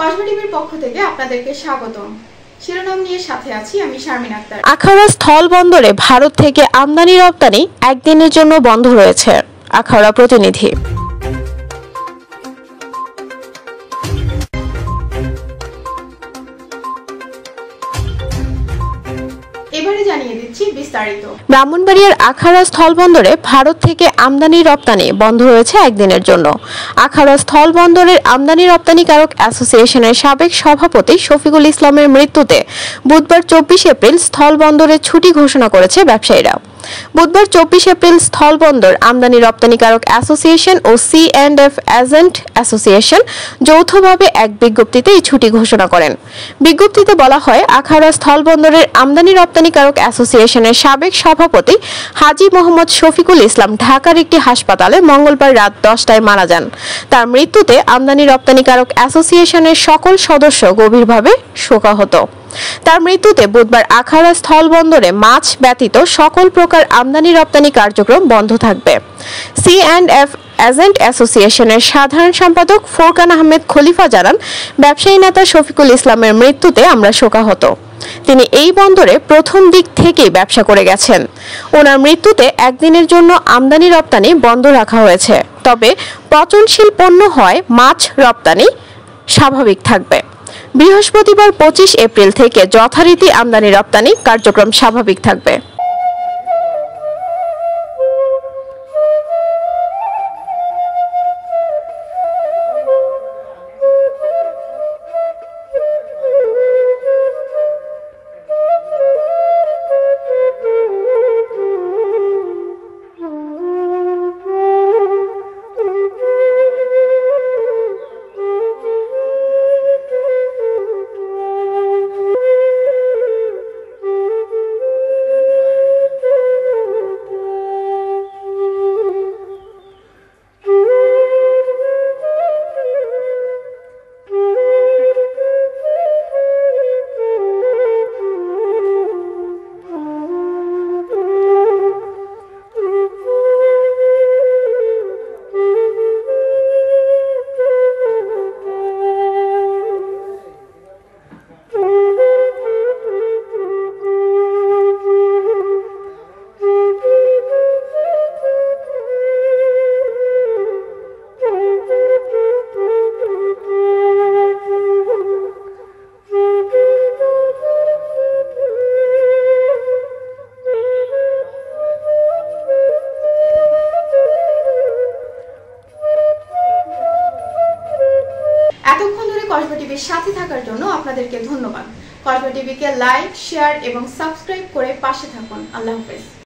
কসবা টিভির পক্ষ থেকে আপনাদেরকে স্বাগতম। শিরোনাম নিয়ে সাথে আছি আমি শারমিন আক্তার। আখাউড়া স্থল বন্দরে ভারত থেকে আমদানি রপ্তানি একদিনের জন্য বন্ধ রয়েছে। আখাউড়া প্রতিনিধি। এবারে জানিয়ে দিচ্ছি বিস্তারিত। ব্রাহ্মণবাড়িয়ার আখাউড়া স্থল বন্দরে ভারত থেকে আমদানি রপ্তানি বন্ধ রয়েছে একদিনের জন্য। আখাউড়া স্থল বন্দরের আমদানি রপ্তানিকারক অ্যাসোসিয়েশনের সাবেক সভাপতি শফিকুল ইসলামের মৃত্যুতে বুধবার 24 এপ্রিল স্থল বন্দরে ছুটি ঘোষণা করেছে ব্যবসায়ীরা। বুধবার 24 এপ্রিল স্থল বন্দর আমদানি রপ্তানিকারক অ্যাসোসিয়েশন ও C&F এজেন্ট অ্যাসোসিয়েশন যৌথভাবে এক বিজ্ঞপ্তিতে এই ছুটি ঘোষণা করেন। বিজ্ঞপ্তিতে বলা হয়, আখাউড়া স্থল বন্দরের আমদানি রপ্তানিকারক অ্যাসোসিয়েশনের সাবেক সভাপতি হাজী মোহাম্মদ শফিকুল ইসলাম ঢাকার একটি হাসপাতালে মঙ্গলবার রাত 10টায় মারা যান। তার মৃত্যুতে আমদানি রপ্তানিকারক অ্যাসোসিয়েশনের সকল সদস্য গভীরভাবে শোকাহত। তার মৃত্যুতে বুধবার আখাউড়া স্থল বন্দরে মাছ ব্যতীত সকল প্রকার আমদানি রপ্তানি কার্যক্রম বন্ধ থাকবে। C&F এজেন্ট অ্যাসোসিয়েশনের সাধারণ সম্পাদক ফোরকান আহমেদ খলিফা জানান, ব্যবসায়ী নেতা শফিকুল ইসলামের মৃত্যুতে আমরা শোকাহত। তিনি এই বন্দরে প্রথম দিক থেকেই ব্যবসা করে গেছেন। ওনার মৃত্যুতে একদিনের জন্য আমদানি রপ্তানি বন্ধ রাখা হয়েছে, তবে পচনশীল পণ্য হয় মাছ রপ্তানি স্বাভাবিক থাকবে। বৃহস্পতিবার 25 এপ্রিল থেকে যথারীতি আমদানি রপ্তানি কার্যক্রম স্বাভাবিক থাকবে। এতক্ষণ ধরে কসবা টিভির সাথে থাকার জন্য আপনাদেরকে ধন্যবাদ। কসবা টিভিকে লাইক, শেয়ার এবং সাবস্ক্রাইব করে পাশে থাকুন। আল্লাহ হাফেজ।